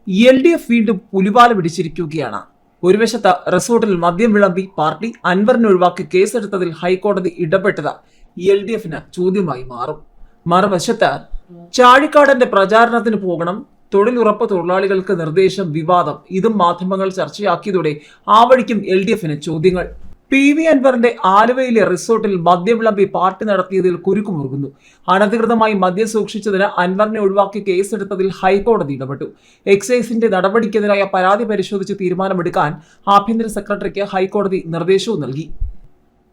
LDF വീണ്ടും പുലിവാല പിടിച്ചിരിക്കുകയാണ്. ഒരു വശത്ത് റിസോർട്ടിൽ മദ്യം വിളമ്പി പാർട്ടി അൻവറിനെ ഒഴിവാക്കി കേസെടുത്തതിൽ ഹൈക്കോടതി ഇടപെട്ടത് LDFന് ചോദ്യമായി മാറും. മറുവശത്ത് ചാഴിക്കാടന്റെ പ്രചാരണത്തിന് പോകണം, തൊഴിലുറപ്പ് തൊഴിലാളികൾക്ക് നിർദ്ദേശം, വിവാദം. ഇതും മാധ്യമങ്ങൾ ചർച്ചയാക്കിയതോടെ ആ വഴിക്കും LDFന് ചോദ്യങ്ങൾ. PV അൻവറിന്റെ ആലുവയിലെ റിസോർട്ടിൽ മദ്യം വിളമ്പി പാർട്ടി നടത്തിയതിൽ കുരുക്കുമുറുകുന്നു. അനധികൃതമായി മദ്യം സൂക്ഷിച്ചതിന് അൻവറിനെ ഒഴിവാക്കി കേസെടുത്തതിൽ ഹൈക്കോടതി ഇടപെട്ടു. എക്സൈസിന്റെ നടപടിക്കെതിരായ പരാതി പരിശോധിച്ച് തീരുമാനമെടുക്കാൻ ആഭ്യന്തര സെക്രട്ടറിക്ക് ഹൈക്കോടതി നിർദ്ദേശവും നൽകി.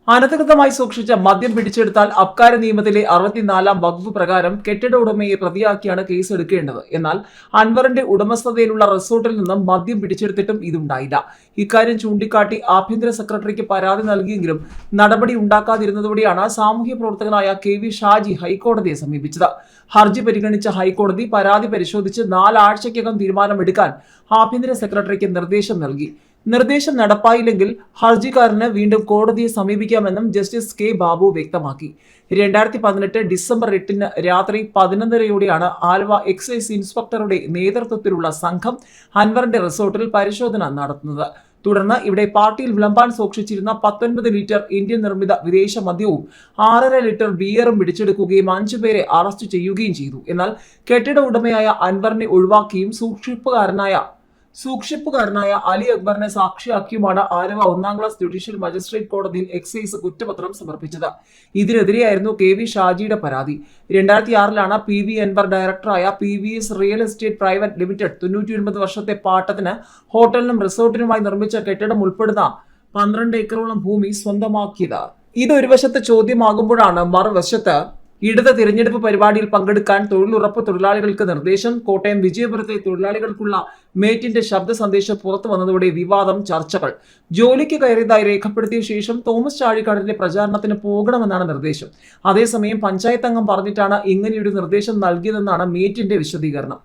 അനധികൃതമായി സൂക്ഷിച്ച മദ്യം പിടിച്ചെടുത്താൽ അബ്കാരി നിയമത്തിലെ 64-ാം വകുപ്പ് പ്രകാരം കെട്ടിട ഉടമയെ പ്രതിയാക്കിയാണ് കേസെടുക്കേണ്ടത്. എന്നാൽ അൻവറിന്റെ ഉടമസ്ഥതയിലുള്ള റിസോർട്ടിൽ നിന്നും മദ്യം പിടിച്ചെടുത്തിട്ടും ഇതുണ്ടായില്ല. ഇക്കാര്യം ചൂണ്ടിക്കാട്ടി ആഭ്യന്തര സെക്രട്ടറിക്ക് പരാതി നൽകിയെങ്കിലും നടപടി ഉണ്ടാക്കാതിരുന്നതോടെയാണ് സാമൂഹ്യ പ്രവർത്തകനായ KV ഷാജി ഹൈക്കോടതിയെ സമീപിച്ചത്. ഹർജി പരിഗണിച്ച ഹൈക്കോടതി പരാതി പരിശോധിച്ച് 4 ആഴ്ചയ്ക്കകം തീരുമാനമെടുക്കാൻ ആഭ്യന്തര സെക്രട്ടറിക്ക് നിർദ്ദേശം നൽകി. നിർദ്ദേശം നടപ്പായില്ലെങ്കിൽ ഹർജിക്കാരന് വീണ്ടും കോടതിയെ സമീപിക്കാമെന്നും ജസ്റ്റിസ് K. ബാബു വ്യക്തമാക്കി. 2018 ഡിസംബർ 8 രാത്രി 11:30യോടെയാണ് ആലുവ എക്സൈസ് ഇൻസ്പെക്ടറുടെ നേതൃത്വത്തിലുള്ള സംഘം അൻവറിന്റെ റിസോർട്ടിൽ പരിശോധന നടത്തുന്നത്. തുടർന്ന് ഇവിടെ പാർട്ടിയിൽ വിളമ്പാൻ സൂക്ഷിച്ചിരുന്ന 19 ലിറ്റർ ഇന്ത്യൻ നിർമ്മിത വിദേശ മദ്യവും 6.5 ലിറ്റർ ബിയറും പിടിച്ചെടുക്കുകയും 5 പേരെ അറസ്റ്റ് ചെയ്യുകയും ചെയ്തു. എന്നാൽ കെട്ടിട ഉടമയായ അൻവറിനെ ഒഴിവാക്കിയും സൂക്ഷിപ്പുകാരനായ അലി അക്ബറിനെ സാക്ഷിയാക്കിയുമാണ് ആലുവ 1ാം ക്ലാസ് ജുഡീഷ്യൽ മജിസ്ട്രേറ്റ് കോടതിയിൽ എക്സൈസ് കുറ്റപത്രം സമർപ്പിച്ചത്. ഇതിനെതിരെയായിരുന്നു KV ഷാജിയുടെ പരാതി. 2006-ലാണ് PV അൻവർ ഡയറക്ടറായ PVS real estate private limited 99 വർഷത്തെ പാട്ടത്തിന് ഹോട്ടലിനും റിസോർട്ടിനുമായി നിർമ്മിച്ച കെട്ടിടം ഉൾപ്പെടുന്ന 12 ഏക്കറോളം ഭൂമി സ്വന്തമാക്കിയത്. ഇതൊരു വശത്ത് ചോദ്യമാകുമ്പോഴാണ് മറുവശത്ത് ഇടത് തിരഞ്ഞെടുപ്പ് പരിപാടിയിൽ പങ്കെടുക്കാൻ തൊഴിലുറപ്പ് തൊഴിലാളികൾക്ക് നിർദ്ദേശം. കോട്ടയം വിജയപുരത്തെ തൊഴിലാളികൾക്കുള്ള മേറ്റിന്റെ ശബ്ദ സന്ദേശം പുറത്തു വന്നതോടെ വിവാദം, ചർച്ചകൾ. ജോലിക്ക് കയറിയതായി രേഖപ്പെടുത്തിയ ശേഷം തോമസ് ചാഴിക്കാടന്റെ പ്രചാരണത്തിന് പോകണമെന്നാണ് നിർദ്ദേശം. അതേസമയം പഞ്ചായത്ത് അംഗം പറഞ്ഞിട്ടാണ് ഇങ്ങനെയൊരു നിർദ്ദേശം നൽകിയതെന്നാണ് മേറ്റിന്റെ വിശദീകരണം.